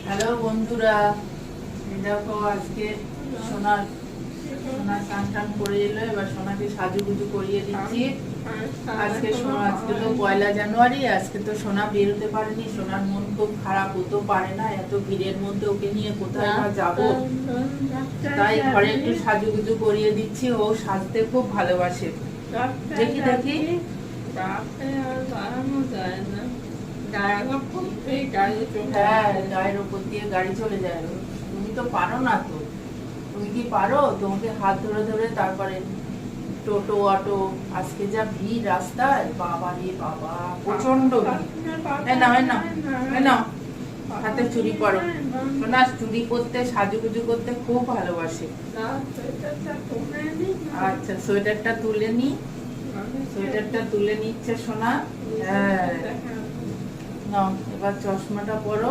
Hello বন্ধুরা, এই দেখো আজকে সোনার সোনার স্নান টান করে এলো। এবার সোনাকে সাজুগুজু করিয়ে দিচ্ছি। আজকে তো 1 জানুয়ারি। আজকে তো সোনা বেরোতে পারেনি। সোনার মন খুব খারাপ, হতেও পারে না, এত ভিড়ের মধ্যে ওকে নিয়ে কোথায় বা যাবো। তাই ঘরে একটু সাজুগুজু করিয়ে দিচ্ছি। ও সাজতে খুব ভালোবাসে। দেখি দেখি হ্যাঁ, গায়ের উপর দিয়ে গাড়ি চলে যায়। তুমি তো পারো না তো। তুমি কি পারো? তোমাকে হাত ধরে ধরে তারপরে টোটো অটো। আজকে যা ভিড় রাস্তায়, বাবা রে বাবা, প্রচন্ড ভিড়। নাও হাতে চুড়ি পরো। সোনা চুড়ি পরতে, সাজুগুজু করতে খুব ভালোবাসে। আচ্ছা, সোয়েটারটা তুলে নি। সোয়েটারটা তুলে নিচ্ছে সোনা। হ্যাঁ, নাও এবার চশমাটা পরো।